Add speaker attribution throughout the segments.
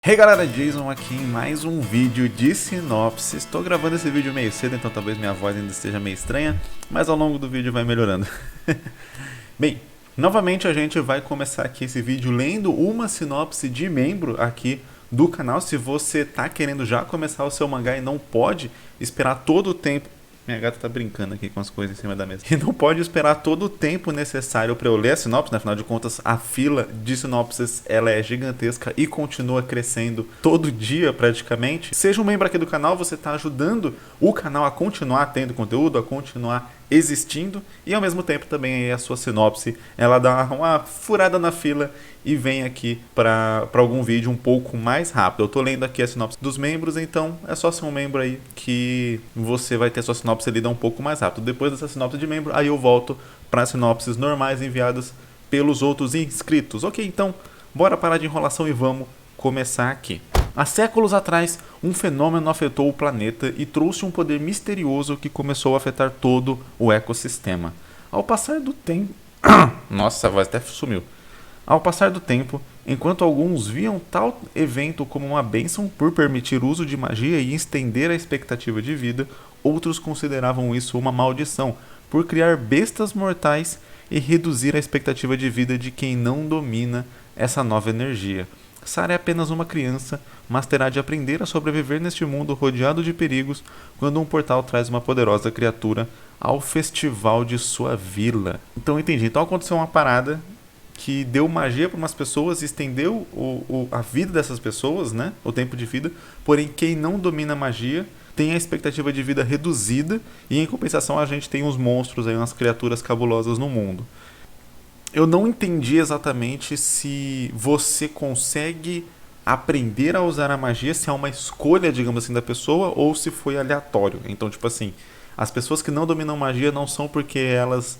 Speaker 1: Hey galera, Jason aqui em mais um vídeo de sinopse. Estou gravando esse vídeo meio cedo, então talvez minha voz ainda esteja meio estranha, mas ao longo do vídeo vai melhorando. Bem, novamente a gente vai começar aqui esse vídeo lendo uma sinopse de membro aqui do canal. Se você tá querendo já começar o seu mangá e não pode esperar todo o tempo... Minha gata tá brincando aqui com as coisas em cima da mesa. E não pode esperar todo o tempo necessário para eu ler a sinopse, né? Afinal de contas, a fila de sinopses ela é gigantesca e continua crescendo todo dia praticamente. Seja um membro aqui do canal, você está ajudando o canal a continuar tendo conteúdo, a continuar existindo, e ao mesmo tempo também aí a sua sinopse ela dá uma furada na fila e vem aqui para algum vídeo um pouco mais rápido. Eu tô lendo aqui a sinopse dos membros, então é só ser um membro aí que você vai ter sua sinopse lida um pouco mais rápido. Depois dessa sinopse de membro, aí eu volto para sinopses normais enviadas pelos outros inscritos. Ok, então bora parar de enrolação e vamos começar aqui. Há séculos atrás, um fenômeno afetou o planeta e trouxe um poder misterioso que começou a afetar todo o ecossistema. Ao passar do tempo... Nossa, a voz até sumiu. Ao passar do tempo, enquanto alguns viam tal evento como uma bênção por permitir o uso de magia e estender a expectativa de vida, outros consideravam isso uma maldição por criar bestas mortais e reduzir a expectativa de vida de quem não domina essa nova energia. Sarah é apenas uma criança, mas terá de aprender a sobreviver neste mundo rodeado de perigos quando um portal traz uma poderosa criatura ao festival de sua vila. Então entendi, então aconteceu uma parada que deu magia para umas pessoas, estendeu a vida dessas pessoas, né? O tempo de vida, porém quem não domina a magia tem a expectativa de vida reduzida e em compensação a gente tem uns monstros aí, umas criaturas cabulosas no mundo. Eu não entendi exatamente se você consegue aprender a usar a magia, se é uma escolha, digamos assim, da pessoa ou se foi aleatório. Então, tipo assim, as pessoas que não dominam magia não são porque elas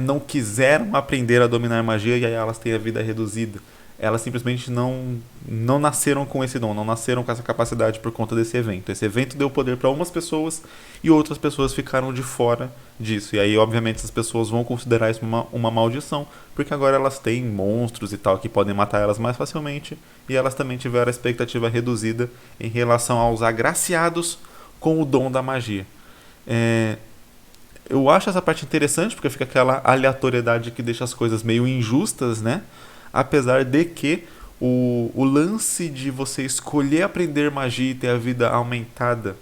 Speaker 1: não quiseram aprender a dominar magia e aí elas têm a vida reduzida. Elas simplesmente não nasceram com esse dom, não nasceram com essa capacidade por conta desse evento. Esse evento deu poder para umas pessoas e outras pessoas ficaram de fora disso. E aí, obviamente, essas pessoas vão considerar isso uma maldição, porque agora elas têm monstros e tal que podem matar elas mais facilmente e elas também tiveram a expectativa reduzida em relação aos agraciados com o dom da magia. Eu acho essa parte interessante porque fica aquela aleatoriedade que deixa as coisas meio injustas, né? Apesar de que o lance de você escolher aprender magia e ter a vida aumentada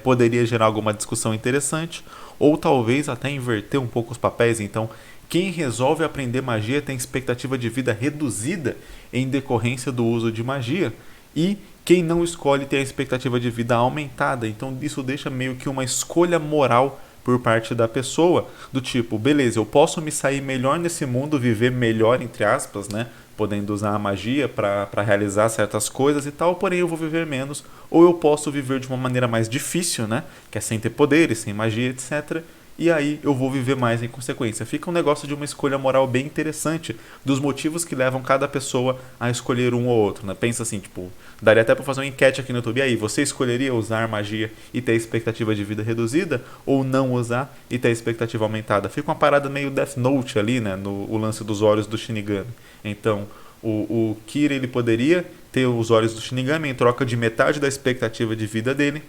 Speaker 1: poderia gerar alguma discussão interessante, ou talvez até inverter um pouco os papéis. Então, quem resolve aprender magia tem expectativa de vida reduzida em decorrência do uso de magia, e quem não escolhe tem a expectativa de vida aumentada. Então, isso deixa meio que uma escolha moral por parte da pessoa, do tipo, beleza, eu posso me sair melhor nesse mundo, viver melhor, entre aspas, né? Podendo usar a magia para realizar certas coisas e tal, porém eu vou viver menos, ou eu posso viver de uma maneira mais difícil, né? Que é sem ter poderes, sem magia, etc. E aí eu vou viver mais em consequência. Fica um negócio de uma escolha moral bem interessante, dos motivos que levam cada pessoa a escolher um ou outro, né? Pensa assim, tipo, daria até para fazer uma enquete aqui no YouTube. E aí, você escolheria usar magia e ter a expectativa de vida reduzida, ou não usar e ter a expectativa aumentada? Fica uma parada meio Death Note ali, né? O lance dos olhos do Shinigami. Então, o Kira ele poderia ter os olhos do Shinigami em troca de metade da expectativa de vida dele.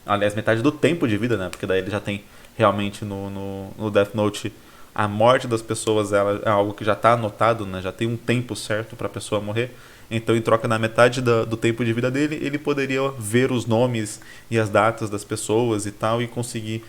Speaker 1: Aliás, metade do tempo de vida, né? Porque daí ele já tem realmente no Death Note a morte das pessoas é algo que já está anotado, né? Já tem um tempo certo para a pessoa morrer. Então, em troca da metade do tempo de vida dele, ele poderia ver os nomes e as datas das pessoas e tal, e conseguir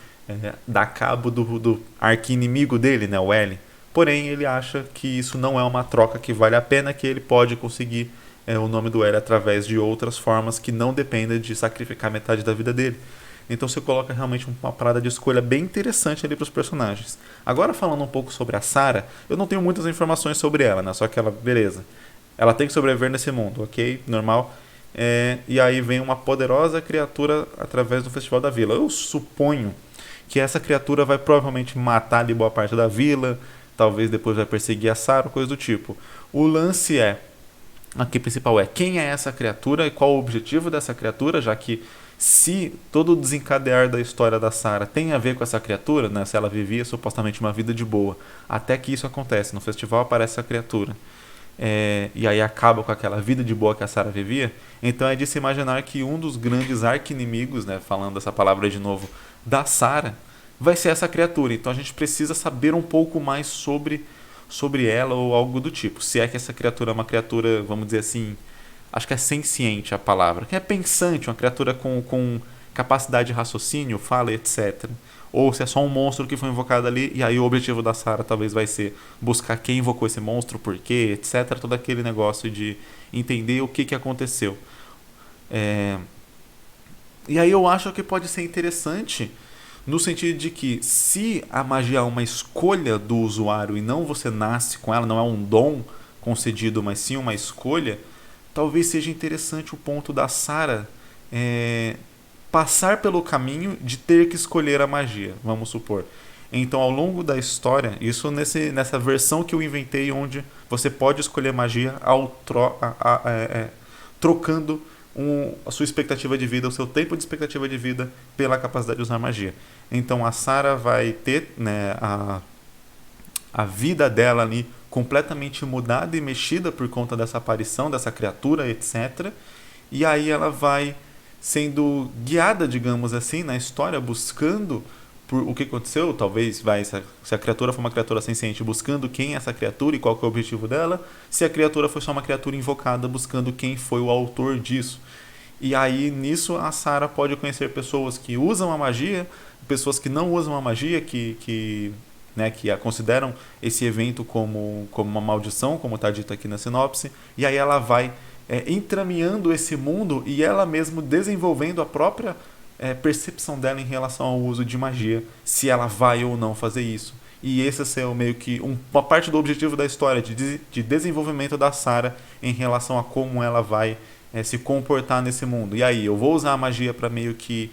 Speaker 1: dar cabo do arqui-inimigo dele, né? O L. Porém, ele acha que isso não é uma troca que vale a pena, que ele pode conseguir o nome do L através de outras formas que não dependem de sacrificar metade da vida dele. Então você coloca realmente uma parada de escolha bem interessante ali para os personagens. Agora falando um pouco sobre a Sarah, eu não tenho muitas informações sobre ela, né? Só que ela, beleza, ela tem que sobreviver nesse mundo, ok? Normal. E aí vem uma poderosa criatura através do Festival da Vila. Eu suponho que essa criatura vai provavelmente matar ali boa parte da vila, talvez depois vai perseguir a Sarah, coisa do tipo. O lance aqui principal quem é essa criatura e qual o objetivo dessa criatura, já que se todo o desencadear da história da Sarah tem a ver com essa criatura, né, se ela vivia supostamente uma vida de boa, até que isso acontece, no festival aparece a criatura. e aí acaba com aquela vida de boa que a Sarah vivia. Então é de se imaginar que um dos grandes arqui-inimigos, né, falando essa palavra de novo, da Sarah, vai ser essa criatura. Então a gente precisa saber um pouco mais sobre ela ou algo do tipo. Se é que essa criatura é uma criatura, vamos dizer assim, acho que é senciente a palavra, que é pensante, uma criatura com capacidade de raciocínio, fala, etc. Ou se é só um monstro que foi invocado ali, e aí o objetivo da Sarah talvez vai ser buscar quem invocou esse monstro, por quê, etc. Todo aquele negócio de entender o que aconteceu. E aí eu acho que pode ser interessante no sentido de que se a magia é uma escolha do usuário e não você nasce com ela, não é um dom concedido, mas sim uma escolha, talvez seja interessante o ponto da Sarah passar pelo caminho de ter que escolher a magia, vamos supor. Então, ao longo da história, isso nessa versão que eu inventei, onde você pode escolher magia trocando a sua expectativa de vida, o seu tempo de expectativa de vida pela capacidade de usar magia. Então, a Sarah vai ter, né, a vida dela ali completamente mudada e mexida por conta dessa aparição, dessa criatura, etc. E aí ela vai sendo guiada, digamos assim, na história, buscando por o que aconteceu, talvez se a criatura for uma criatura senciente, buscando quem é essa criatura e qual que é o objetivo dela, se a criatura foi só uma criatura invocada, buscando quem foi o autor disso. E aí, nisso, a Sarah pode conhecer pessoas que usam a magia, pessoas que não usam a magia, que a consideram esse evento como uma maldição, como está dito aqui na sinopse, e aí ela vai entraminhando esse mundo e ela mesmo desenvolvendo a própria percepção dela em relação ao uso de magia, se ela vai ou não fazer isso. E esse é meio que uma parte do objetivo da história, de desenvolvimento da Sarah em relação a como ela vai se comportar nesse mundo. E aí, eu vou usar a magia para meio que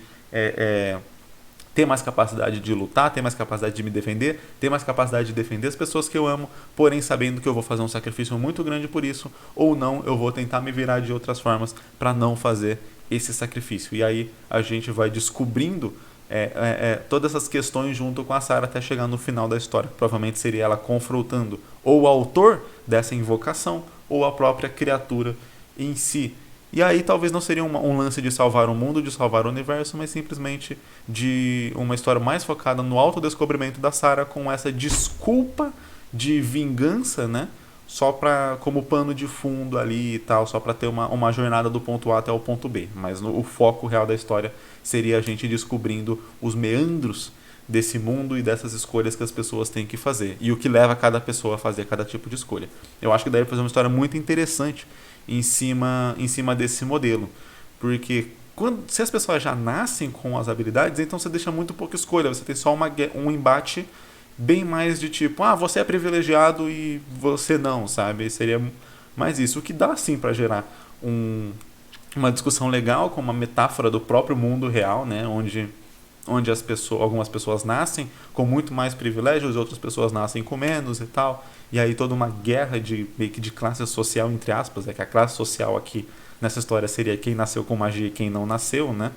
Speaker 1: ter mais capacidade de lutar, ter mais capacidade de me defender, ter mais capacidade de defender as pessoas que eu amo, porém sabendo que eu vou fazer um sacrifício muito grande por isso, ou não, eu vou tentar me virar de outras formas para não fazer esse sacrifício. E aí a gente vai descobrindo todas essas questões junto com a Sarah até chegar no final da história. Provavelmente seria ela confrontando ou o autor dessa invocação ou a própria criatura em si. E aí talvez não seria um lance de salvar o mundo, de salvar o universo, mas simplesmente de uma história mais focada no autodescobrimento da Sarah, com essa desculpa de vingança, né? Só como pano de fundo ali e tal, só para ter uma jornada do ponto A até o ponto B. Mas o foco real da história seria a gente descobrindo os meandros desse mundo e dessas escolhas que as pessoas têm que fazer. E o que leva cada pessoa a fazer cada tipo de escolha. Eu acho que daí fazer uma história muito interessante em cima desse modelo. Porque se as pessoas já nascem com as habilidades, então você deixa muito pouca escolha. Você tem só um embate bem mais de tipo, você é privilegiado e você não, sabe? Seria mais isso. O que dá sim para gerar uma discussão legal, com uma metáfora do próprio mundo real, né? Onde algumas pessoas nascem com muito mais privilégios, outras pessoas nascem com menos e tal. E aí toda uma guerra meio que de classe social, entre aspas, que a classe social aqui nessa história seria quem nasceu com magia e quem não nasceu, né?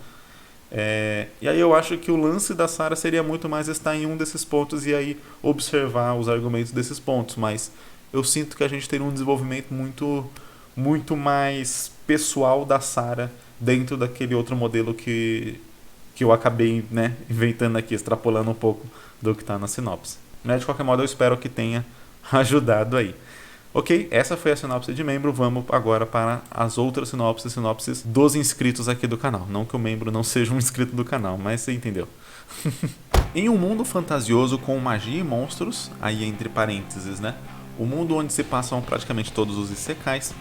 Speaker 1: E aí eu acho que o lance da Sarah seria muito mais estar em um desses pontos e aí observar os argumentos desses pontos, mas eu sinto que a gente teria um desenvolvimento muito, muito mais pessoal da Sarah dentro daquele outro modelo que eu acabei, né, inventando aqui, extrapolando um pouco do que está na sinopse. Mas de qualquer modo eu espero que tenha ajudado aí. Ok, essa foi a sinopse de membro. Vamos agora para as outras sinopses dos inscritos aqui do canal. Não que o membro não seja um inscrito do canal, mas você entendeu. Em um mundo fantasioso com magia e monstros, aí entre parênteses, né? O mundo onde se passam praticamente todos os isekais,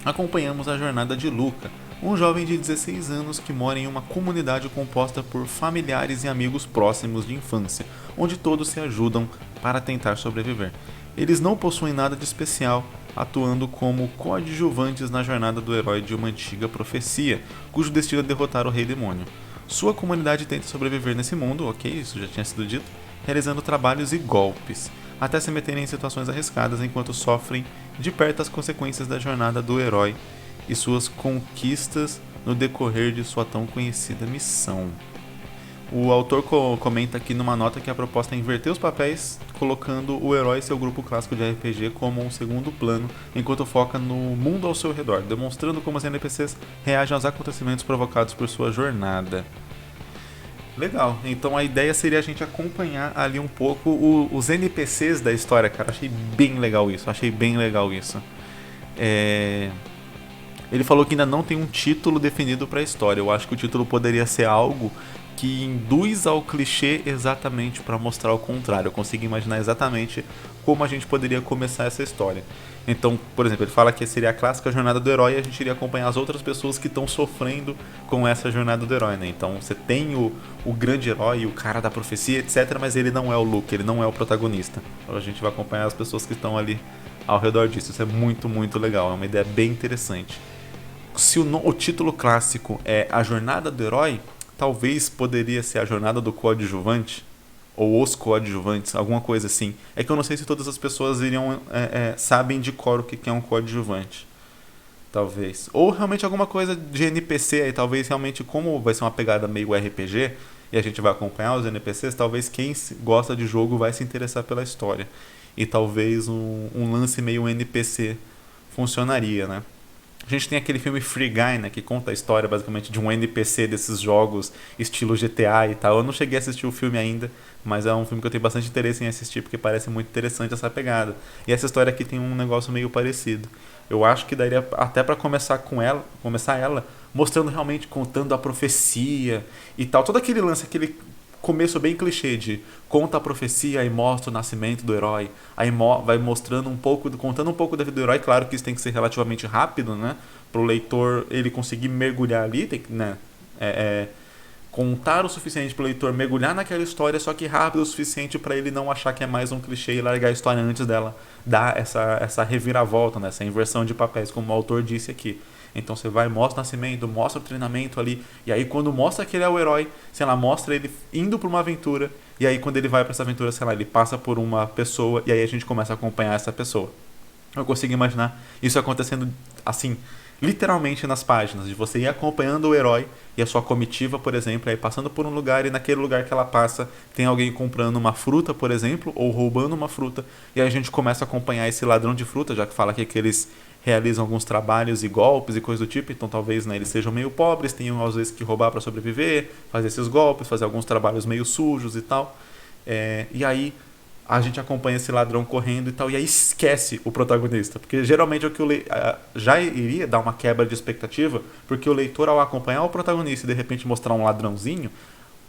Speaker 1: acompanhamos a jornada de Luca, um jovem de 16 anos que mora em uma comunidade composta por familiares e amigos próximos de infância, onde todos se ajudam para tentar sobreviver. Eles não possuem nada de especial, atuando como coadjuvantes na jornada do herói de uma antiga profecia, cujo destino é derrotar o Rei Demônio. Sua comunidade tenta sobreviver nesse mundo, ok, isso já tinha sido dito, realizando trabalhos e golpes, até se meterem em situações arriscadas enquanto sofrem de perto as consequências da jornada do herói e suas conquistas no decorrer de sua tão conhecida missão. O autor comenta aqui numa nota que a proposta é inverter os papéis, colocando o herói e seu grupo clássico de RPG como um segundo plano, enquanto foca no mundo ao seu redor, demonstrando como os NPCs reagem aos acontecimentos provocados por sua jornada. Legal, então a ideia seria a gente acompanhar ali um pouco os NPCs da história, cara. Achei bem legal isso, Ele falou que ainda não tem um título definido para a história. Eu acho que o título poderia ser algo que induz ao clichê exatamente para mostrar o contrário. Eu consigo imaginar exatamente como a gente poderia começar essa história. Então, por exemplo, ele fala que seria a clássica jornada do herói e a gente iria acompanhar as outras pessoas que estão sofrendo com essa jornada do herói, né? Então você tem o grande herói, o cara da profecia, etc, mas ele não é o Luke, ele não é o protagonista. Então a gente vai acompanhar as pessoas que estão ali ao redor disso. Isso é muito, muito legal, é uma ideia bem interessante. Se o título clássico é A Jornada do Herói, talvez poderia ser A Jornada do Coadjuvante, ou Os Coadjuvantes, alguma coisa assim. É que eu não sei se todas as pessoas sabem de cor o que é um coadjuvante. Talvez. Ou realmente alguma coisa de NPC aí, talvez realmente, como vai ser uma pegada meio RPG, e a gente vai acompanhar os NPCs, talvez quem gosta de jogo vai se interessar pela história. E talvez um lance meio NPC funcionaria, né? A gente tem aquele filme Free Guy, né, que conta a história basicamente de um NPC desses jogos estilo GTA e tal. Eu não cheguei a assistir o filme ainda, mas é um filme que eu tenho bastante interesse em assistir porque parece muito interessante essa pegada. E essa história aqui tem um negócio meio parecido. Eu acho que daria até para começar ela mostrando realmente, contando a profecia e tal, todo aquele lance, aquele começo bem clichê de conta a profecia e mostra o nascimento do herói, aí vai mostrando um pouco, contando um pouco da vida do herói. Claro que isso tem que ser relativamente rápido, né, para o leitor ele conseguir mergulhar ali, tem que, né, contar o suficiente para o leitor mergulhar naquela história, só que rápido o suficiente para ele não achar que é mais um clichê e largar a história antes dela dar essa reviravolta, né, essa inversão de papéis, como o autor disse aqui. Então você vai, mostra o nascimento, mostra o treinamento ali, e aí quando mostra que ele é o herói, sei lá, mostra ele indo para uma aventura, e aí quando ele vai para essa aventura, sei lá, ele passa por uma pessoa, e aí a gente começa a acompanhar essa pessoa. Eu consigo imaginar isso acontecendo assim, literalmente nas páginas, de você ir acompanhando o herói e a sua comitiva, por exemplo, aí passando por um lugar e naquele lugar que ela passa tem alguém comprando uma fruta, por exemplo, ou roubando uma fruta, e aí a gente começa a acompanhar esse ladrão de fruta, já que fala aqui que eles realizam alguns trabalhos e golpes e coisa do tipo, então talvez, né, eles sejam meio pobres, tenham às vezes que roubar para sobreviver, fazer esses golpes, fazer alguns trabalhos meio sujos e tal. E aí a gente acompanha esse ladrão correndo e tal, e aí esquece o protagonista, porque geralmente é o que já iria dar uma quebra de expectativa, porque o leitor, ao acompanhar o protagonista e de repente mostrar um ladrãozinho,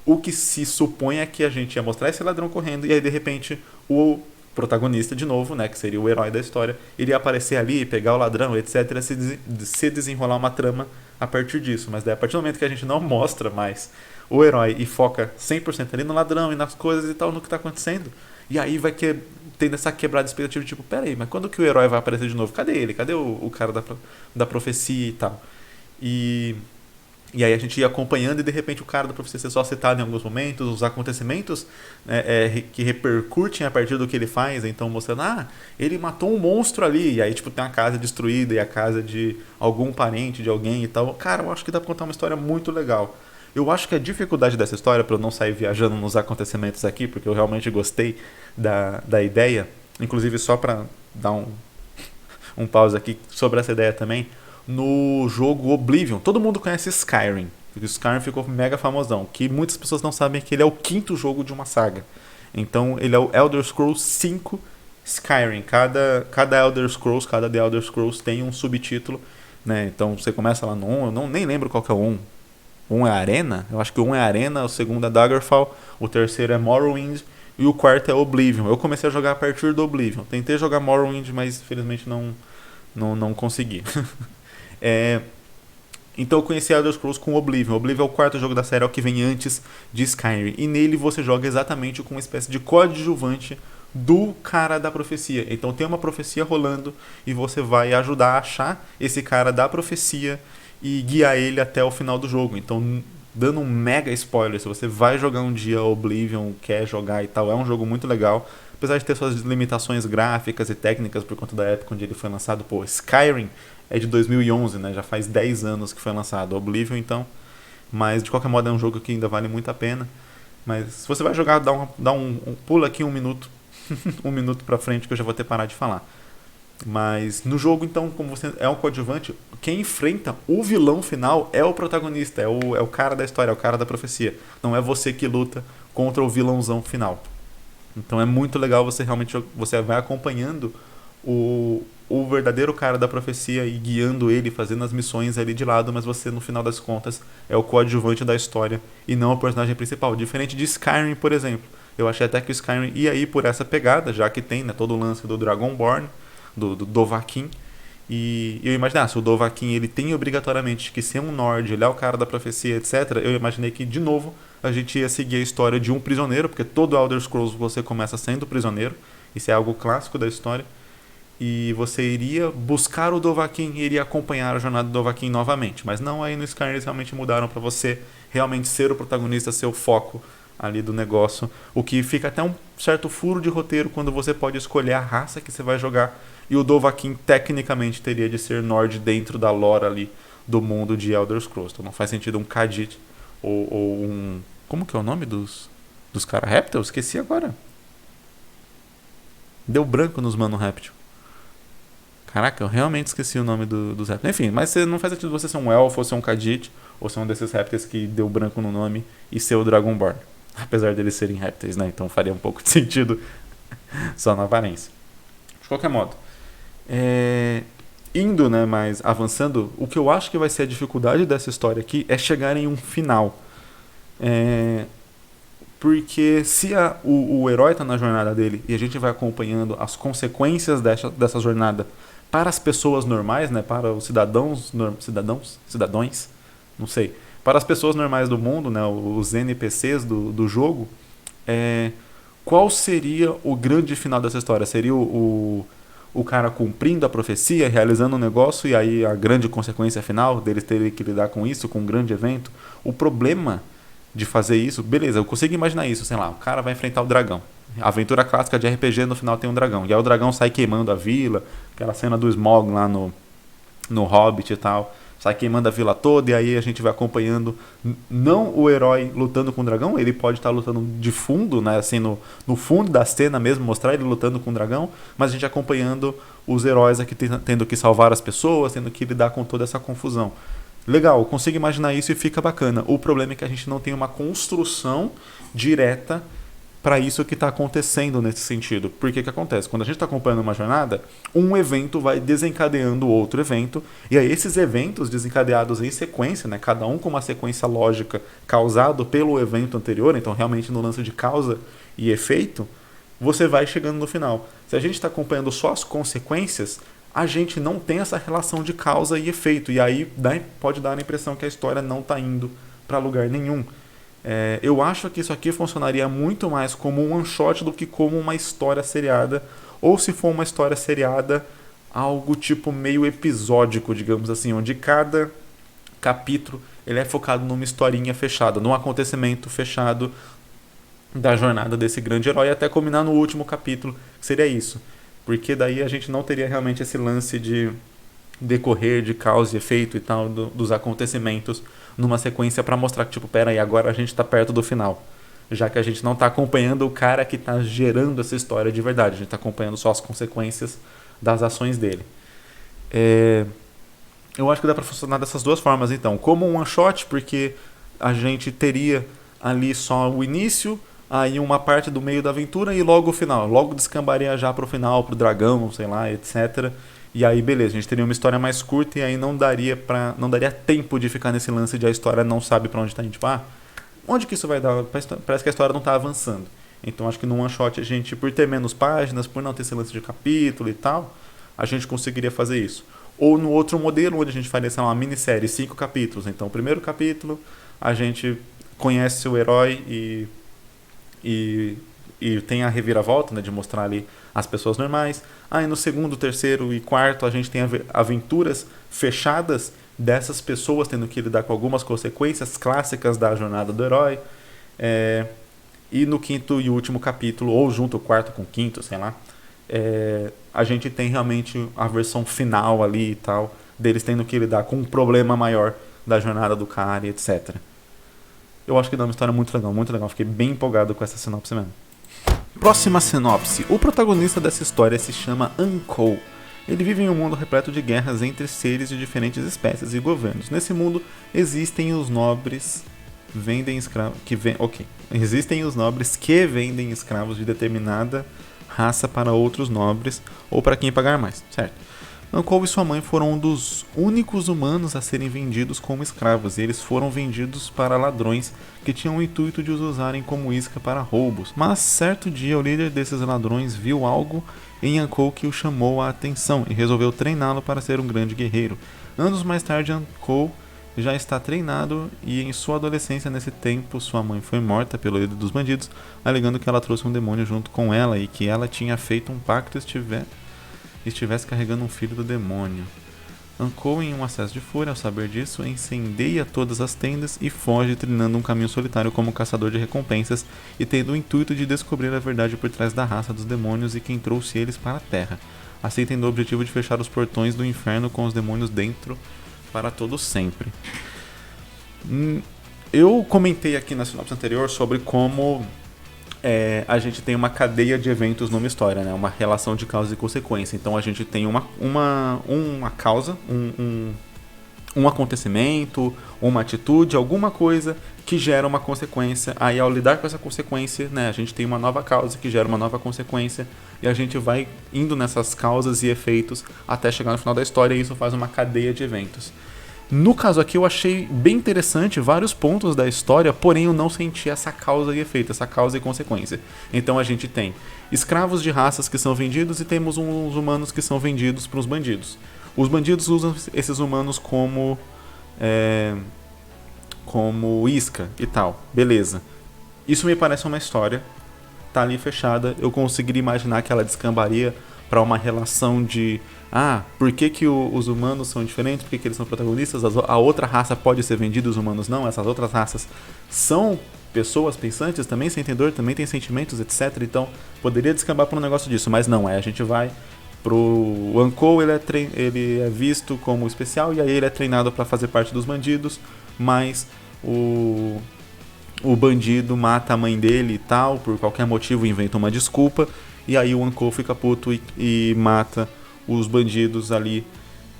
Speaker 1: o que se supõe é que a gente ia mostrar esse ladrão correndo e aí de repente o protagonista de novo, né, que seria o herói da história, iria aparecer ali, pegar o ladrão, etc, se desenrolar uma trama a partir disso. Mas daí, a partir do momento que a gente não mostra mais o herói e foca 100% ali no ladrão e nas coisas e tal, no que está acontecendo, e aí vai tendo essa quebrada de expectativa, tipo, peraí, mas quando que o herói vai aparecer de novo? Cadê ele? Cadê o cara da profecia e tal? E aí a gente ia acompanhando e de repente o cara da profecia ser só citado em alguns momentos, os acontecimentos que repercutem a partir do que ele faz, então mostrando, ele matou um monstro ali, e aí tipo tem uma casa destruída e a casa de algum parente de alguém e tal. Cara, eu acho que dá pra contar uma história muito legal. Eu acho que a dificuldade dessa história, para eu não sair viajando nos acontecimentos aqui, porque eu realmente gostei da ideia, inclusive só pra dar um pause aqui sobre essa ideia também, no jogo Oblivion. Todo mundo conhece Skyrim, porque o Skyrim ficou mega famosão, que muitas pessoas não sabem que ele é o quinto jogo de uma saga. Então ele é o Elder Scrolls 5 Skyrim. Cada Elder Scrolls, cada The Elder Scrolls tem um subtítulo, né? Então você começa lá no 1, eu nem lembro qual que é o 1. Um é Arena? Eu acho que o 1 é Arena, o segundo é Daggerfall, o terceiro é Morrowind e o quarto é Oblivion. Eu comecei a jogar a partir do Oblivion. Tentei jogar Morrowind, mas infelizmente não consegui. Então eu conheci Elder Scrolls com Oblivion. Oblivion é o quarto jogo da série, é o que vem antes de Skyrim. E nele você joga exatamente com uma espécie de coadjuvante do cara da profecia. Então tem uma profecia rolando e você vai ajudar a achar esse cara da profecia e guiar ele até o final do jogo. Então, dando um mega spoiler, se você vai jogar um dia Oblivion, quer jogar e tal, é um jogo muito legal. Apesar de ter suas limitações gráficas e técnicas por conta da época onde ele foi lançado. Pô, Skyrim é de 2011, né? Já faz 10 anos que foi lançado. Oblivion, então. Mas, de qualquer modo, é um jogo que ainda vale muito a pena. Mas se você vai jogar, pula aqui 1 minuto, 1 minuto pra frente que eu já vou ter parado de falar. Mas no jogo, então, como você é um coadjuvante, quem enfrenta o vilão final é o protagonista, é o cara da história, é o cara da profecia. Não é você que luta contra o vilãozão final. Então é muito legal você realmente você vai acompanhando o verdadeiro cara da profecia e guiando ele, fazendo as missões ali de lado, mas você no final das contas é o coadjuvante da história e não o personagem principal. Diferente de Skyrim, por exemplo. Eu achei até que o Skyrim ia ir por essa pegada, já que tem, né, todo o lance do Dragonborn, do Dovahkiin. E eu imaginava, se o Dovahkiin ele tem obrigatoriamente que ser um Nord, ele é o cara da profecia, etc. Eu imaginei que, de novo, a gente ia seguir a história de um prisioneiro, porque todo Elder Scrolls você começa sendo prisioneiro. Isso é algo clássico da história. E você iria buscar o Dovahkiin e iria acompanhar a jornada do Dovahkiin novamente. Mas não, aí no Skyrim eles realmente mudaram para você realmente ser o protagonista, ser o foco ali do negócio. O que fica até um certo furo de roteiro quando você pode escolher a raça que você vai jogar. E o Dovahkiin tecnicamente teria de ser Nord dentro da lore ali do mundo de Elder Scrolls. Então não faz sentido um Khajiit ou um... Como que é o nome dos caras réptil? Eu esqueci agora. Deu branco nos Mano Réptil. Caraca, eu realmente esqueci o nome dos répteis. Enfim, mas não faz sentido você ser um elfo ou ser um Khajiit, ou ser um desses répteis que deu branco no nome e ser o Dragonborn. Apesar deles serem répteis, né? Então faria um pouco de sentido só na aparência. De qualquer modo, indo, né, mas avançando, o que eu acho que vai ser a dificuldade dessa história aqui é chegar em um final. Porque se o herói está na jornada dele e a gente vai acompanhando as consequências dessa jornada para as pessoas normais, né, para os cidadãos, não sei, para as pessoas normais do mundo, né, os NPCs do jogo, qual seria o grande final dessa história? Seria o cara cumprindo a profecia, realizando um negócio e aí a grande consequência final deles terem que lidar com isso, com um grande evento? O problema de fazer isso, beleza, eu consigo imaginar isso, sei lá, o cara vai enfrentar o dragão. A aventura clássica de RPG, no final tem um dragão. E aí o dragão sai queimando a vila, aquela cena do Smaug lá no Hobbit e tal. Sai queimando a vila toda e aí a gente vai acompanhando não o herói lutando com o dragão, ele pode estar lutando de fundo, né, assim, no fundo da cena mesmo, mostrar ele lutando com o dragão, mas a gente acompanhando os heróis aqui tendo que salvar as pessoas, tendo que lidar com toda essa confusão. Legal, eu consigo imaginar isso e fica bacana. O problema é que a gente não tem uma construção direta para isso que está acontecendo nesse sentido. Porque que acontece? Quando a gente está acompanhando uma jornada, um evento vai desencadeando outro evento, e aí esses eventos desencadeados em sequência, né, cada um com uma sequência lógica causado pelo evento anterior, então realmente no lance de causa e efeito, você vai chegando no final. Se a gente está acompanhando só as consequências, a gente não tem essa relação de causa e efeito, e aí pode dar a impressão que a história não está indo para lugar nenhum. Eu acho que isso aqui funcionaria muito mais como um one shot do que como uma história seriada, ou se for uma história seriada, algo tipo meio episódico, digamos assim, onde cada capítulo ele é focado numa historinha fechada, num acontecimento fechado da jornada desse grande herói, até culminar no último capítulo, que seria isso. Porque daí a gente não teria realmente esse lance de decorrer de causa e efeito e tal dos acontecimentos numa sequência para mostrar que, tipo, pera aí, agora a gente tá perto do final. Já que a gente não tá acompanhando o cara que tá gerando essa história de verdade, a gente tá acompanhando só as consequências das ações dele. Eu acho que dá para funcionar dessas duas formas, então. Como um one shot, porque a gente teria ali só o início, aí uma parte do meio da aventura e logo o final. Logo descambaria já pro final, pro dragão, sei lá, etc. E aí, beleza, a gente teria uma história mais curta e aí não daria tempo de ficar nesse lance de a história não sabe pra onde tá indo. Tipo, onde que isso vai dar? Parece que a história não tá avançando. Então acho que no one shot a gente, por ter menos páginas, por não ter esse lance de capítulo e tal, a gente conseguiria fazer isso. Ou no outro modelo, onde a gente faria, sei lá, uma minissérie, 5 capítulos. Então, o primeiro capítulo, a gente conhece o herói e tem a reviravolta, né, de mostrar ali as pessoas normais. Aí no segundo, terceiro e quarto a gente tem aventuras fechadas dessas pessoas tendo que lidar com algumas consequências clássicas da jornada do herói. E no quinto e último capítulo, ou junto o quarto com o quinto, sei lá, a gente tem realmente a versão final ali e tal, deles tendo que lidar com um problema maior da jornada do cara e etc. eu acho que dá uma história muito legal, muito legal. Fiquei bem empolgado com essa sinopse mesmo. Próxima sinopse. O protagonista dessa história se chama Ankou. Ele vive em um mundo repleto de guerras entre seres de diferentes espécies e governos. Nesse mundo existem os nobres vendem escravos existem os nobres que vendem escravos de determinada raça para outros nobres ou para quem pagar mais, certo? Ankou e sua mãe foram um dos únicos humanos a serem vendidos como escravos, e eles foram vendidos para ladrões que tinham o intuito de os usarem como isca para roubos. Mas certo dia o líder desses ladrões viu algo em Ankou que o chamou a atenção e resolveu treiná-lo para ser um grande guerreiro. Anos mais tarde, Ankou já está treinado e em sua adolescência, nesse tempo, sua mãe foi morta pelo líder dos bandidos, alegando que ela trouxe um demônio junto com ela e que ela tinha feito um pacto estivesse carregando um filho do demônio. Ankou, em um acesso de fúria ao saber disso, incendeia todas as tendas e foge, trilhando um caminho solitário como caçador de recompensas e tendo o intuito de descobrir a verdade por trás da raça dos demônios e quem trouxe eles para a Terra, assim tendo o objetivo de fechar os portões do inferno com os demônios dentro para todo sempre. Eu comentei aqui na sinopse anterior sobre como a gente tem uma cadeia de eventos numa história, né? Uma relação de causa e consequência. Então a gente tem uma causa, um acontecimento, uma atitude, alguma coisa que gera uma consequência. Aí ao lidar com essa consequência, né, a gente tem uma nova causa que gera uma nova consequência e a gente vai indo nessas causas e efeitos até chegar no final da história e isso faz uma cadeia de eventos. No caso aqui eu achei bem interessante vários pontos da história, porém eu não senti essa causa e efeito, essa causa e consequência. Então a gente tem escravos de raças que são vendidos e temos uns humanos que são vendidos para os bandidos. Os bandidos usam esses humanos como isca e tal, beleza. Isso me parece uma história, tá ali fechada, eu conseguiria imaginar que ela descambaria para uma relação de por que os humanos são diferentes, por que eles são protagonistas, a outra raça pode ser vendida, os humanos não, essas outras raças são pessoas pensantes, também sentem dor, também têm sentimentos, etc. Então poderia descambar para um negócio disso, mas não, a gente vai pro Ankou, ele é visto como especial e aí ele é treinado para fazer parte dos bandidos, mas o bandido mata a mãe dele e tal, por qualquer motivo inventa uma desculpa, e aí o Ankou fica puto e mata os bandidos ali.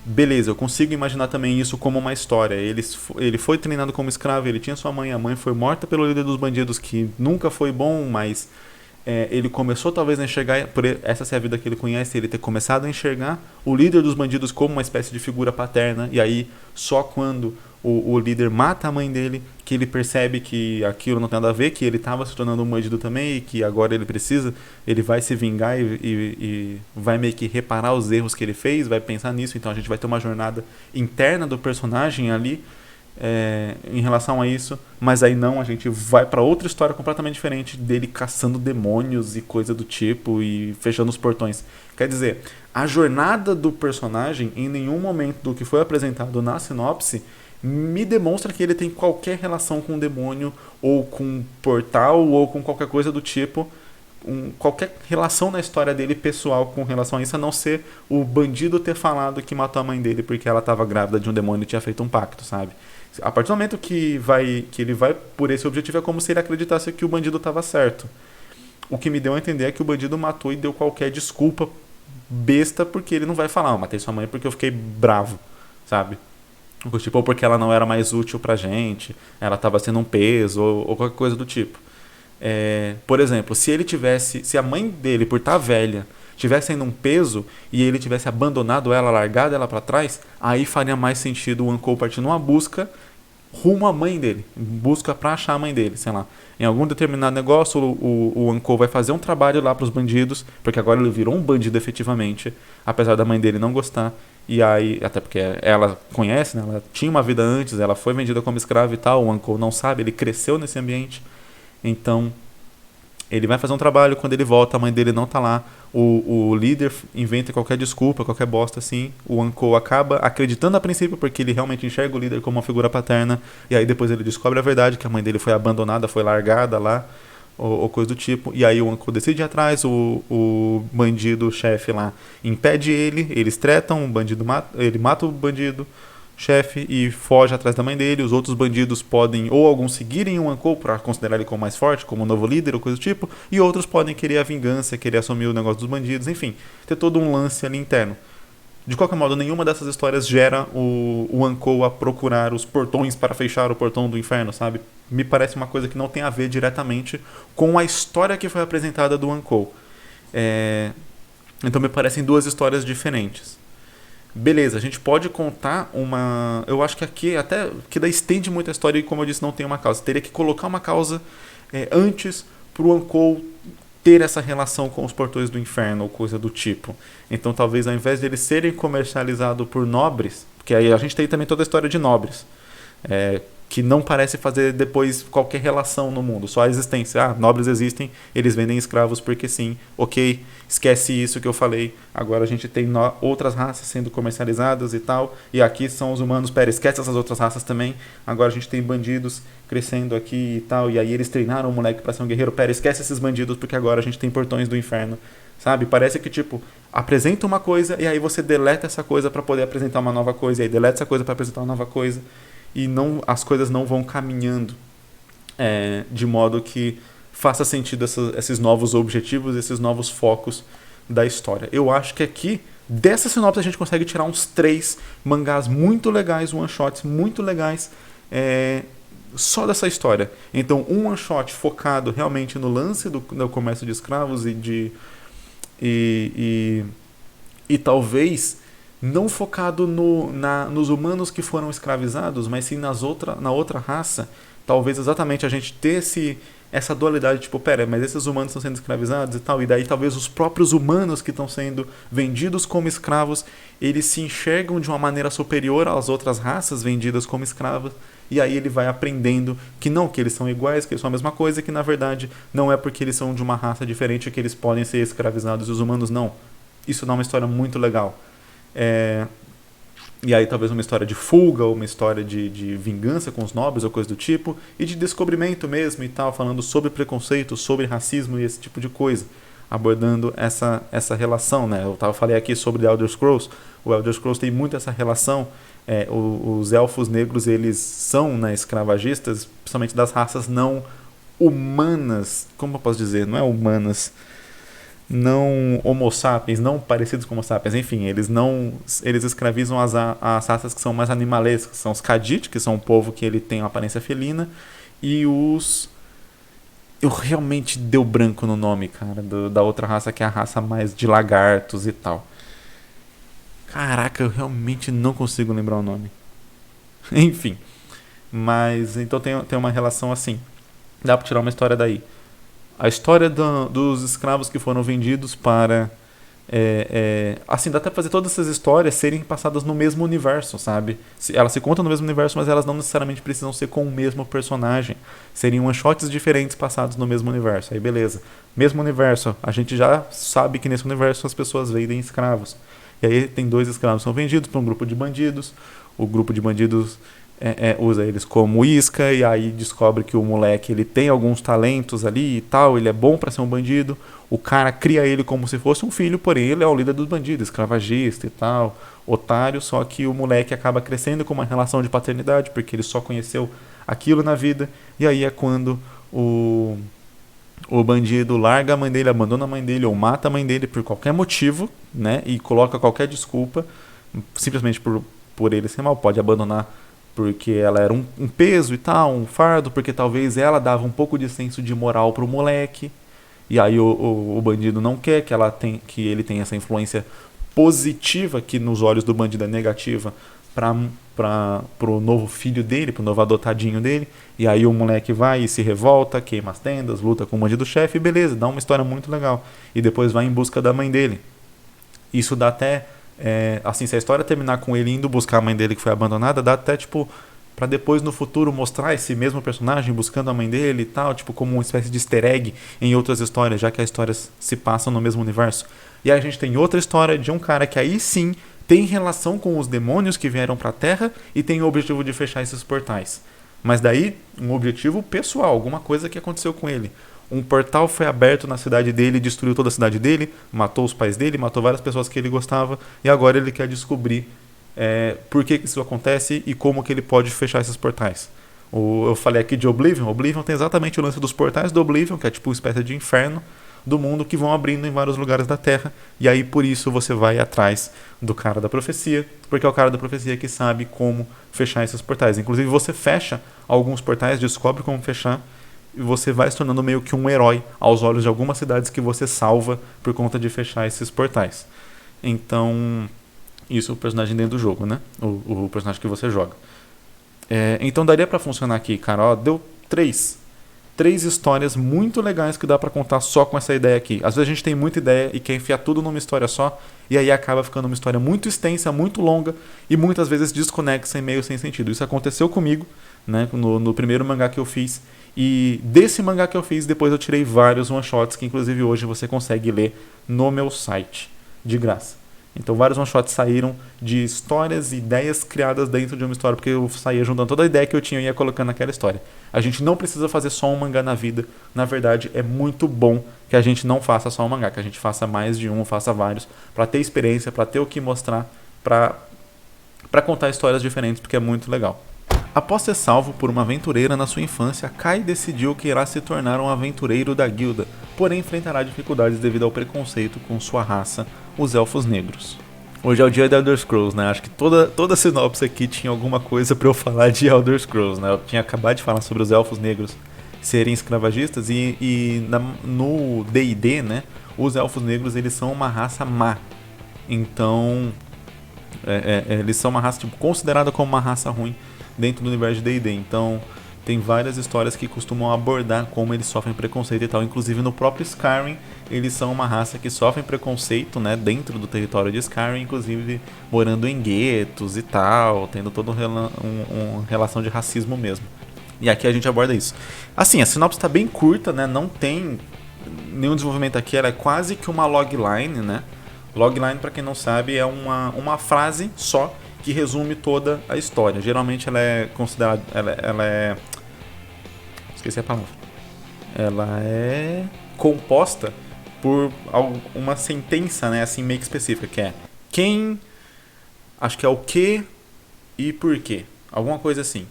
Speaker 1: Beleza, eu consigo imaginar também isso como uma história. Ele foi treinado como escravo, ele tinha sua mãe, a mãe foi morta pelo líder dos bandidos, que nunca foi bom, mas ele começou talvez a enxergar, por essa ser a vida que ele conhece, ele ter começado a enxergar o líder dos bandidos como uma espécie de figura paterna, e aí só quando o líder mata a mãe dele, que ele percebe que aquilo não tem nada a ver, que ele estava se tornando um bandido também e que agora ele vai se vingar e vai meio que reparar os erros que ele fez, vai pensar nisso. Então a gente vai ter uma jornada interna do personagem ali em relação a isso, mas aí não, a gente vai para outra história completamente diferente dele caçando demônios e coisa do tipo e fechando os portões. Quer dizer, a jornada do personagem em nenhum momento do que foi apresentado na sinopse me demonstra que ele tem qualquer relação com o demônio ou com um portal ou com qualquer coisa do tipo, qualquer relação na história dele pessoal com relação a isso, a não ser o bandido ter falado que matou a mãe dele porque ela estava grávida de um demônio e tinha feito um pacto, sabe? A partir do momento que ele vai por esse objetivo, é como se ele acreditasse que o bandido estava certo. O que me deu a entender é que o bandido matou e deu qualquer desculpa besta, porque ele não vai falar, eu matei sua mãe porque eu fiquei bravo, sabe? Tipo, ou porque ela não era mais útil pra gente, ela estava sendo um peso, ou qualquer coisa do tipo. Por exemplo, se a mãe dele, por estar velha, tivesse sendo um peso e ele tivesse abandonado ela, largado ela pra trás, aí faria mais sentido o Ankou partir numa busca rumo à mãe dele, busca pra achar a mãe dele, sei lá. Em algum determinado negócio, o Ankou vai fazer um trabalho lá pros bandidos, porque agora ele virou um bandido efetivamente, apesar da mãe dele não gostar. E aí, até porque ela conhece, né? Ela tinha uma vida antes, ela foi vendida como escrava e tal, o Ankou não sabe, ele cresceu nesse ambiente. Então, ele vai fazer um trabalho, quando ele volta, a mãe dele não tá lá, o líder inventa qualquer desculpa, qualquer bosta assim, o Ankou acaba acreditando a princípio, porque ele realmente enxerga o líder como uma figura paterna, e aí depois ele descobre a verdade, que a mãe dele foi abandonada, foi largada lá, ou coisa do tipo, e aí o Ankou decide ir atrás, o bandido chefe lá impede ele, eles tretam, ele mata o bandido, chefe e foge atrás da mãe dele. Os outros bandidos podem, ou alguns seguirem o Ankou para considerar ele como mais forte, como um novo líder ou coisa do tipo, e outros podem querer a vingança, querer assumir o negócio dos bandidos, enfim, ter todo um lance ali interno. De qualquer modo, nenhuma dessas histórias gera o Ankou a procurar os portões para fechar o portão do inferno, sabe? Me parece uma coisa que não tem a ver diretamente com a história que foi apresentada do Ankou. Então me parecem duas histórias diferentes. Beleza, a gente pode contar uma... Eu acho que aqui até que daí estende muito a história e, como eu disse, não tem uma causa. Teria que colocar uma causa antes para o Ankou ter essa relação com os portões do inferno ou coisa do tipo. Então talvez ao invés de eles serem comercializados por nobres, porque aí a gente tem também toda a história de nobres, que não parece fazer depois qualquer relação no mundo, só a existência. Ah, nobres existem, eles vendem escravos porque sim, ok, esquece isso que eu falei, agora a gente tem outras raças sendo comercializadas e tal, e aqui são os humanos, pera, esquece essas outras raças também, agora a gente tem bandidos crescendo aqui e tal, e aí eles treinaram o moleque pra ser um guerreiro, pera, esquece esses bandidos porque agora a gente tem portões do inferno, sabe? Parece que, tipo, apresenta uma coisa e aí você deleta essa coisa pra poder apresentar uma nova coisa, e aí deleta essa coisa pra apresentar uma nova coisa, e não, as coisas não vão caminhando de modo que faça sentido esses novos objetivos, esses novos focos da história. Eu acho que aqui, dessa sinopse, a gente consegue tirar uns 3 mangás muito legais, one-shots muito legais, só dessa história. Então, um one-shot focado realmente no lance do comércio de escravos e talvez não focado nos humanos que foram escravizados, mas sim na outra raça. Talvez exatamente a gente ter essa dualidade, tipo, pera, mas esses humanos estão sendo escravizados e tal, e daí talvez os próprios humanos que estão sendo vendidos como escravos, eles se enxergam de uma maneira superior às outras raças vendidas como escravas, e aí ele vai aprendendo que não, que eles são iguais, que eles são a mesma coisa, que na verdade não é porque eles são de uma raça diferente que eles podem ser escravizados e os humanos não. Isso dá uma história muito legal. E aí talvez uma história de fuga, ou uma história de vingança com os nobres ou coisa do tipo, e de descobrimento mesmo e tal, falando sobre preconceito, sobre racismo e esse tipo de coisa, abordando essa relação, né? Eu falei aqui sobre The Elder Scrolls. O Elder Scrolls tem muito essa relação. Os elfos negros, eles são, né, escravagistas, principalmente das raças não humanas, como eu posso dizer, não é humanas, não homo sapiens, não parecidos com homo sapiens, enfim, eles escravizam as raças que são mais animalescas, são os Khajiit, que são um povo que ele tem uma aparência felina, e eu realmente deu branco no nome, cara, da outra raça, que é a raça mais de lagartos e tal. Caraca, eu realmente não consigo lembrar o nome. Enfim, mas então tem uma relação assim, dá pra tirar uma história daí. A história dos escravos que foram vendidos para... assim, dá até pra fazer todas essas histórias serem passadas no mesmo universo, sabe? Elas se contam no mesmo universo, mas elas não necessariamente precisam ser com o mesmo personagem. Seriam one-shots diferentes passados no mesmo universo. Aí beleza. Mesmo universo, a gente já sabe que nesse universo as pessoas vendem escravos. E aí tem 2 escravos que são vendidos para um grupo de bandidos. O grupo de bandidos usa eles como isca, e aí descobre que o moleque ele tem alguns talentos ali e tal, ele é bom para ser um bandido. O cara cria ele como se fosse um filho, porém ele é o líder dos bandidos, escravagista e tal, otário, só que o moleque acaba crescendo com uma relação de paternidade, porque ele só conheceu aquilo na vida, e aí é quando o bandido larga a mãe dele, abandona a mãe dele ou mata a mãe dele por qualquer motivo, né, e coloca qualquer desculpa, simplesmente por ele ser mal, pode abandonar porque ela era um peso e tal, um fardo, porque talvez ela dava um pouco de senso de moral pro moleque, e aí o bandido não quer que ele tenha essa influência positiva, que nos olhos do bandido é negativa, pro novo filho dele, pro novo adotadinho dele, e aí o moleque vai e se revolta, queima as tendas, luta com o bandido-chefe, e beleza, dá uma história muito legal, e depois vai em busca da mãe dele. Isso dá até... assim, se a história terminar com ele indo buscar a mãe dele que foi abandonada, dá até, tipo, pra depois no futuro mostrar esse mesmo personagem buscando a mãe dele e tal, tipo, como uma espécie de easter egg em outras histórias, já que as histórias se passam no mesmo universo. E aí a gente tem outra história de um cara que aí sim tem relação com os demônios que vieram pra Terra e tem o objetivo de fechar esses portais. Mas daí, um objetivo pessoal, alguma coisa que aconteceu com ele. Um portal foi aberto na cidade dele, destruiu toda a cidade dele, matou os pais dele, matou várias pessoas que ele gostava, e agora ele quer descobrir por que isso acontece e como que ele pode fechar esses portais. Eu falei aqui de Oblivion. Oblivion tem exatamente o lance dos portais do Oblivion, que é tipo uma espécie de inferno do mundo que vão abrindo em vários lugares da Terra, e aí por isso você vai atrás do cara da profecia, porque é o cara da profecia que sabe como fechar esses portais. Inclusive você fecha alguns portais, descobre como fechar, e você vai se tornando meio que um herói aos olhos de algumas cidades que você salva por conta de fechar esses portais. Então, isso é o personagem dentro do jogo, né? O personagem que você joga. Então daria pra funcionar aqui, cara. Ó, deu três histórias muito legais que dá pra contar só com essa ideia aqui. Às vezes a gente tem muita ideia e quer enfiar tudo numa história só, e aí acaba ficando uma história muito extensa, muito longa, e muitas vezes desconexa e meio sem sentido. Isso aconteceu comigo, né, no primeiro mangá que eu fiz, e desse mangá que eu fiz, depois eu tirei vários one-shots, que inclusive hoje você consegue ler no meu site, de graça. Então vários one-shots saíram de histórias e ideias criadas dentro de uma história, porque eu saía juntando toda a ideia que eu tinha e ia colocando naquela história. A gente não precisa fazer só um mangá na vida. Na verdade, é muito bom que a gente não faça só um mangá, que a gente faça mais de um, faça vários, para ter experiência, para ter o que mostrar, para contar histórias diferentes, porque é muito legal. Após ser salvo por uma aventureira na sua infância, Kai decidiu que irá se tornar um aventureiro da guilda, porém enfrentará dificuldades devido ao preconceito com sua raça, os Elfos Negros. Hoje é o dia de Elder Scrolls, né? Acho que toda a sinopse aqui tinha alguma coisa pra eu falar de Elder Scrolls, né? Eu tinha acabado de falar sobre os Elfos Negros serem escravagistas no D&D, né? Os Elfos Negros, eles são uma raça má. Então, eles são uma raça tipo, considerada como uma raça ruim dentro do universo de D&D. Então, tem várias histórias que costumam abordar como eles sofrem preconceito e tal. Inclusive no próprio Skyrim, eles são uma raça que sofre preconceito, né, dentro do território de Skyrim, inclusive morando em guetos e tal, tendo toda uma relação de racismo mesmo. E aqui a gente aborda isso. Assim, a sinopse está bem curta, né, não tem nenhum desenvolvimento aqui, ela é quase que uma logline, né. Logline, para quem não sabe, é uma frase só que resume toda a história. Geralmente ela é considerada... Ela é... Esqueci a palavra. Ela é composta por uma sentença, né, assim, meio que específica, que é quem... Acho que é o que e por quê. Alguma coisa assim.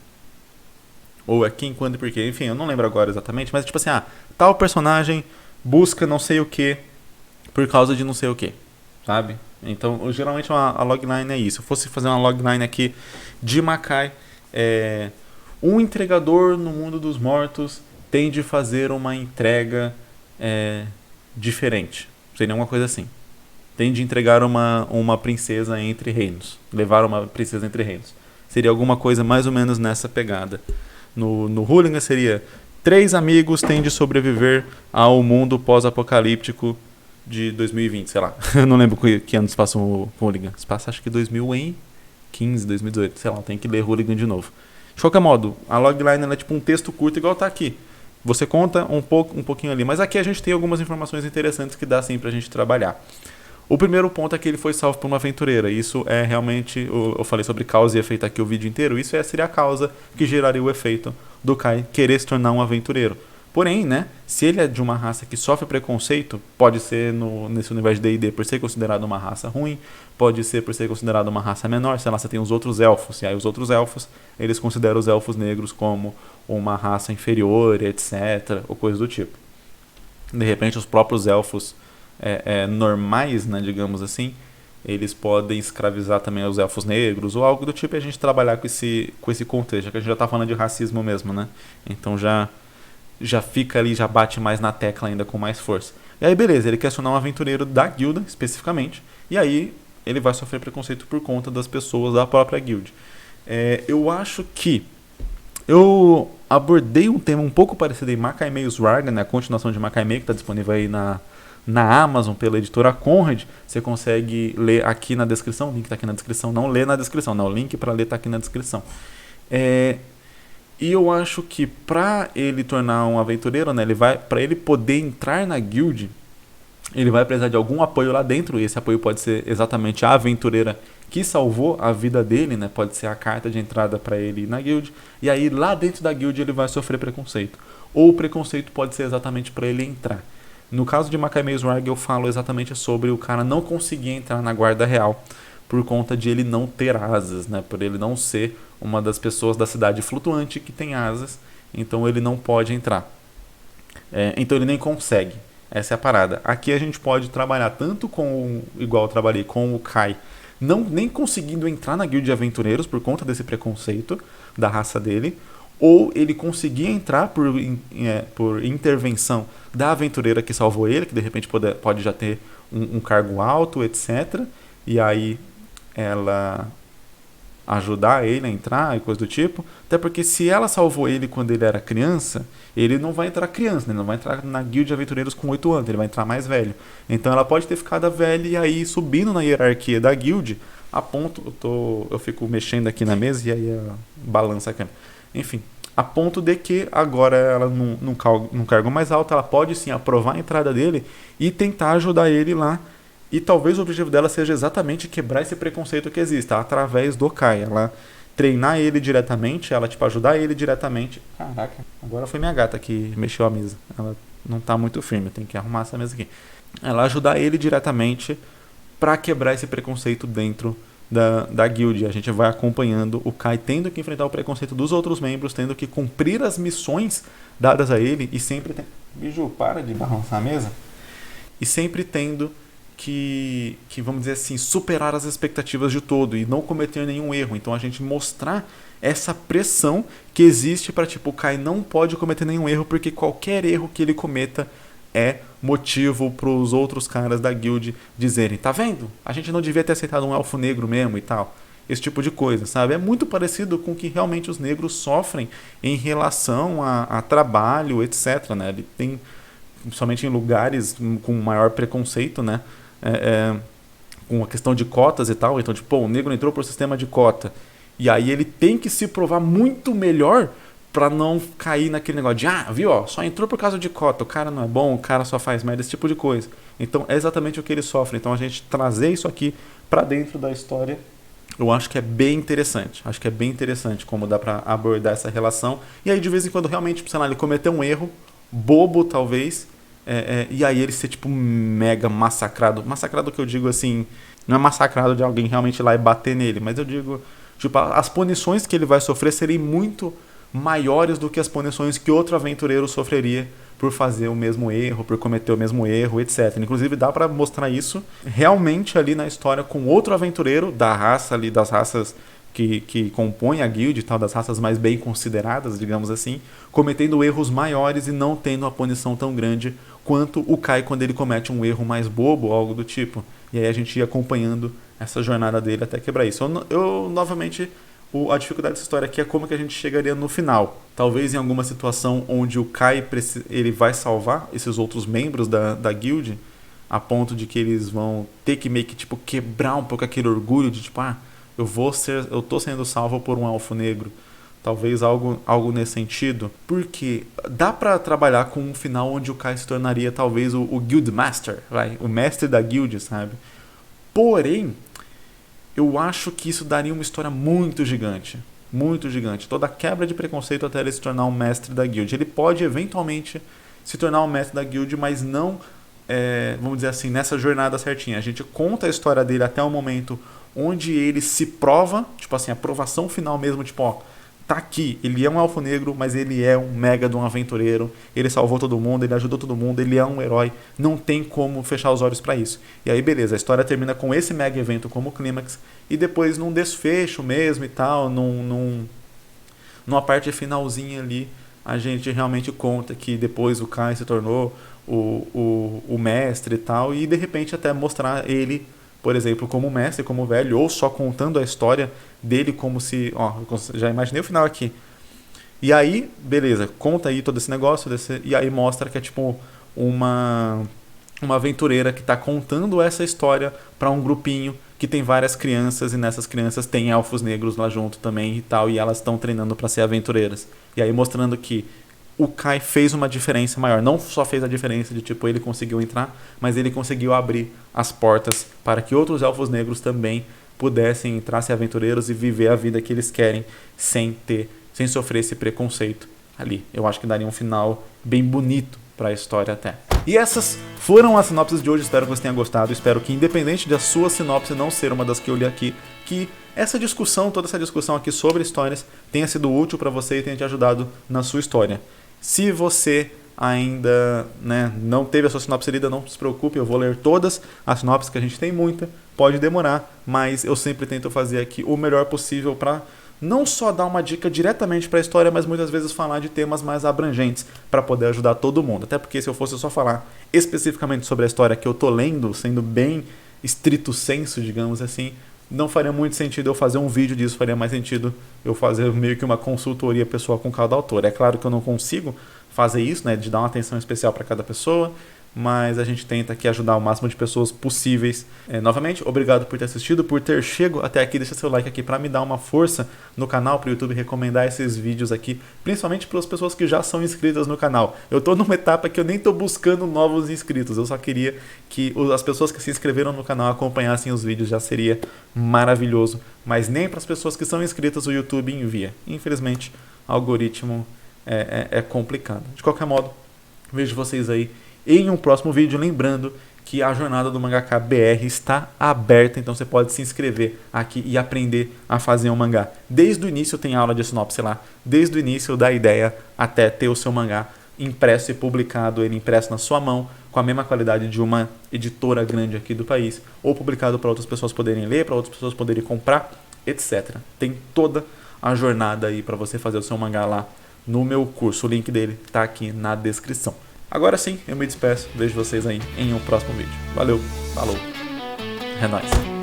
Speaker 1: Ou é quem, quando e por quê. Enfim, eu não lembro agora exatamente, mas tipo assim, tal personagem busca não sei o que por causa de não sei o que, sabe? Então, geralmente a logline é isso. Se eu fosse fazer uma logline aqui de Makai, um entregador no mundo dos mortos tem de fazer uma entrega diferente. Seria uma coisa assim. Tem de entregar uma princesa entre reinos. Levar uma princesa entre reinos. Seria alguma coisa mais ou menos nessa pegada. No Hooligan seria 3 amigos têm de sobreviver ao mundo pós-apocalíptico de 2020, sei lá. Eu não lembro que ano se passa o Hooligan. Se passa acho que 2015, 2018. Sei lá, tem que ler Hooligan de novo. De qualquer modo, a logline é tipo um texto curto igual tá aqui. Você conta um pouquinho ali. Mas aqui a gente tem algumas informações interessantes que dá sim pra gente trabalhar. O primeiro ponto é que ele foi salvo por uma aventureira. Isso é realmente... Eu falei sobre causa e efeito aqui o vídeo inteiro. Isso seria a causa que geraria o efeito do Kai querer se tornar um aventureiro. Porém, né, se ele é de uma raça que sofre preconceito, pode ser nesse universo de D&D por ser considerado uma raça ruim, pode ser por ser considerado uma raça menor, sei lá, você tem os outros elfos, e aí os outros elfos, eles consideram os elfos negros como uma raça inferior, etc, ou coisa do tipo. De repente, os próprios elfos normais, né, digamos assim, eles podem escravizar também os elfos negros, ou algo do tipo, e a gente trabalhar com esse contexto, já que a gente já está falando de racismo mesmo, né, então já fica ali, já bate mais na tecla ainda com mais força. E aí beleza, ele quer se tornar um aventureiro da guilda, especificamente, e aí ele vai sofrer preconceito por conta das pessoas da própria guild. Eu acho que eu abordei um tema um pouco parecido em Makai Meio's Warden, né, a continuação de Makai Meio, que está disponível aí na Amazon, pela editora Conrad. Você consegue ler aqui na descrição, o link está aqui na descrição, não lê na descrição, não, o link para ler está aqui na descrição. E eu acho que para ele tornar um aventureiro, né, para ele poder entrar na guild, ele vai precisar de algum apoio lá dentro, e esse apoio pode ser exatamente a aventureira que salvou a vida dele, né, pode ser a carta de entrada para ele ir na guild, e aí lá dentro da guild ele vai sofrer preconceito. Ou o preconceito pode ser exatamente para ele entrar. No caso de Makai Meio's Warden, eu falo exatamente sobre o cara não conseguir entrar na guarda real, por conta de ele não ter asas, né? Por ele não ser uma das pessoas da cidade flutuante que tem asas, então ele não pode entrar. Então ele nem consegue. Essa é a parada. Aqui a gente pode trabalhar tanto com, igual eu trabalhei com o Kai, nem conseguindo entrar na guilda de aventureiros por conta desse preconceito da raça dele, ou ele conseguir entrar por intervenção da aventureira que salvou ele, que de repente pode já ter um cargo alto, etc. E aí ela ajudar ele a entrar e coisa do tipo. Até porque se ela salvou ele quando ele era criança, ele não vai entrar criança, né? Ele não vai entrar na guilda de aventureiros com 8 anos, ele vai entrar mais velho. Então ela pode ter ficado velha e aí subindo na hierarquia da guild, a ponto... Eu fico mexendo aqui na mesa e aí balança a câmera. Enfim, a ponto de que agora ela num cargo mais alto, ela pode sim aprovar a entrada dele e tentar ajudar ele lá. E talvez o objetivo dela seja exatamente quebrar esse preconceito que existe, através do Kai. Ela treinar ele diretamente, ela tipo ajudar ele diretamente. Caraca, agora foi minha gata que mexeu a mesa. Ela não tá muito firme, tem que arrumar essa mesa aqui. Ela ajudar ele diretamente para quebrar esse preconceito dentro da guild. A gente vai acompanhando o Kai tendo que enfrentar o preconceito dos outros membros, tendo que cumprir as missões dadas a ele e sempre tem... Biju, para de balançar a mesa. E sempre tendo que, vamos dizer assim, superar as expectativas de todo e não cometer nenhum erro. Então a gente mostrar essa pressão que existe para tipo, o Kai não pode cometer nenhum erro, porque qualquer erro que ele cometa é motivo para os outros caras da guild dizerem, tá vendo? A gente não devia ter aceitado um elfo negro mesmo e tal. Esse tipo de coisa, sabe? É muito parecido com o que realmente os negros sofrem em relação a trabalho, etc, né? Ele tem, somente em lugares com maior preconceito, né? Com a questão de cotas e tal. Então, tipo, o negro entrou por sistema de cota. E aí ele tem que se provar muito melhor pra não cair naquele negócio de, viu, ó, só entrou por causa de cota, o cara não é bom, o cara só faz merda, esse tipo de coisa. Então é exatamente o que ele sofre. Então a gente trazer isso aqui pra dentro da história, eu acho que é bem interessante. Acho que é bem interessante como dá pra abordar essa relação. E aí de vez em quando realmente, sei lá, ele cometeu um erro, bobo talvez, e aí ele ser tipo mega massacrado. Massacrado que eu digo assim, não é massacrado de alguém realmente ir lá e bater nele, mas eu digo, tipo, as punições que ele vai sofrer serem muito maiores do que as punições que outro aventureiro sofreria por fazer o mesmo erro, por cometer o mesmo erro, etc. Inclusive dá pra mostrar isso realmente ali na história com outro aventureiro da raça ali, das raças que compõem a guild e tal, das raças mais bem consideradas, digamos assim, cometendo erros maiores e não tendo a punição tão grande quanto o Kai quando ele comete um erro mais bobo ou algo do tipo. E aí a gente ia acompanhando essa jornada dele até quebrar isso. Eu novamente, a dificuldade dessa história aqui é como que a gente chegaria no final. Talvez em alguma situação onde o Kai ele vai salvar esses outros membros da guild, a ponto de que eles vão ter que meio que tipo quebrar um pouco aquele orgulho de tipo, eu tô sendo salvo por um elfo negro. Talvez algo nesse sentido. Porque dá pra trabalhar com um final onde o Kai se tornaria talvez o Guild Master, o mestre da guild, sabe? Porém, eu acho que isso daria uma história muito gigante. Muito gigante. Toda a quebra de preconceito até ele se tornar um mestre da guild. Ele pode eventualmente se tornar um mestre da guild, mas não, vamos dizer assim, nessa jornada certinha. A gente conta a história dele até o momento onde ele se prova, tipo assim, a provação final mesmo, tipo, ó, tá aqui, ele é um elfo negro, mas ele é um mega de um aventureiro, ele salvou todo mundo, ele ajudou todo mundo, ele é um herói, não tem como fechar os olhos pra isso. E aí beleza, a história termina com esse mega evento como clímax, e depois num desfecho mesmo e tal, numa parte finalzinha ali, a gente realmente conta que depois o Kai se tornou o mestre e tal, e de repente até mostrar ele, por exemplo, como mestre, como velho, ou só contando a história dele como se... Ó, já imaginei o final aqui. E aí, beleza, conta aí todo esse negócio, e aí mostra que é tipo uma aventureira que está contando essa história para um grupinho que tem várias crianças, e nessas crianças tem elfos negros lá junto também e tal, e elas estão treinando para ser aventureiras. E aí mostrando que o Kai fez uma diferença maior. Não só fez a diferença de tipo ele conseguiu entrar, mas ele conseguiu abrir as portas para que outros elfos negros também pudessem entrar, ser aventureiros e viver a vida que eles querem sem sofrer esse preconceito ali. Eu acho que daria um final bem bonito para a história até. E essas foram as sinopses de hoje, espero que você tenha gostado, espero que independente da sua sinopse não ser uma das que eu li aqui, que essa discussão, toda essa discussão aqui sobre histórias tenha sido útil para você e tenha te ajudado na sua história. Se você ainda não teve a sua sinopse lida, não se preocupe, eu vou ler todas as sinopses, que a gente tem muita, pode demorar, mas eu sempre tento fazer aqui o melhor possível para não só dar uma dica diretamente para a história, mas muitas vezes falar de temas mais abrangentes para poder ajudar todo mundo. Até porque se eu fosse só falar especificamente sobre a história que eu tô lendo, sendo bem estrito senso, digamos assim, não faria muito sentido eu fazer um vídeo disso, faria mais sentido eu fazer meio que uma consultoria pessoal com cada autor. É claro que eu não consigo fazer isso, de dar uma atenção especial para cada pessoa, mas a gente tenta aqui ajudar o máximo de pessoas possíveis. Novamente, obrigado por ter assistido, por ter chegado até aqui. Deixa seu like aqui para me dar uma força no canal, para o YouTube recomendar esses vídeos aqui, principalmente para as pessoas que já são inscritas no canal. Eu estou numa etapa que eu nem estou buscando novos inscritos, eu só queria que as pessoas que se inscreveram no canal acompanhassem os vídeos, já seria maravilhoso. Mas nem para as pessoas que são inscritas o YouTube envia. Infelizmente, o algoritmo é complicado. De qualquer modo, vejo vocês aí em um próximo vídeo, lembrando que a jornada do Mangaka BR está aberta, então você pode se inscrever aqui e aprender a fazer um mangá. Desde o início tem aula de sinopse lá, desde o início da ideia até ter o seu mangá impresso e publicado, ele impresso na sua mão, com a mesma qualidade de uma editora grande aqui do país, ou publicado para outras pessoas poderem ler, para outras pessoas poderem comprar, etc. Tem toda a jornada aí para você fazer o seu mangá lá no meu curso, o link dele está aqui na descrição. Agora sim, eu me despeço, vejo vocês aí em um próximo vídeo. Valeu, falou, é nóis.